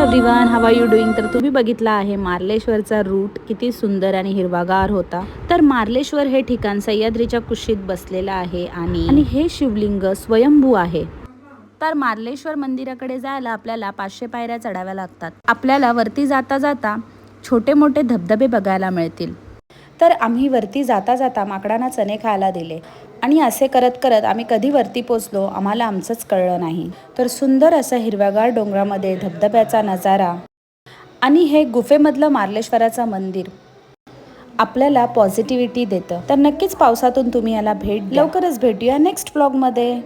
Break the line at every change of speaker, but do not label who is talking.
Everyone, how are you doing? तर तुम्ही बघितला आहे मार्लेश्वरचा रूट किती सुंदर आणि हिरवागार होता. तर मार्लेश्वर हे ठिकाण सह्याद्रीच्या कुशीत बसलेलं आहे आणि हे शिवलिंग स्वयंभू आहे. तर मार्लेश्वर मंदिराकडे जायला आपल्याला 500 पायऱ्या चढाव्या लागतात. आपल्याला वरती जाता जाता छोटे मोठे धबधबे बघायला मिळतील. तर आम्ही वरती जाता जाता माकडांना चणे खायला दिले आणि असे करत करत आम्ही कधी वरती पोचलो आम्हाला आमचंच कळलं नाही. तर सुंदर असं हिरव्यागार डोंगरामध्ये धबधब्याचा नजारा आणि हे गुफेमधलं मार्लेश्वराचं मंदिर आपल्याला पॉझिटिव्हिटी देतं. तर नक्कीच पावसातून तुम्ही याला भेट द्या. लवकरच भेटूया नेक्स्ट व्लॉगमध्ये.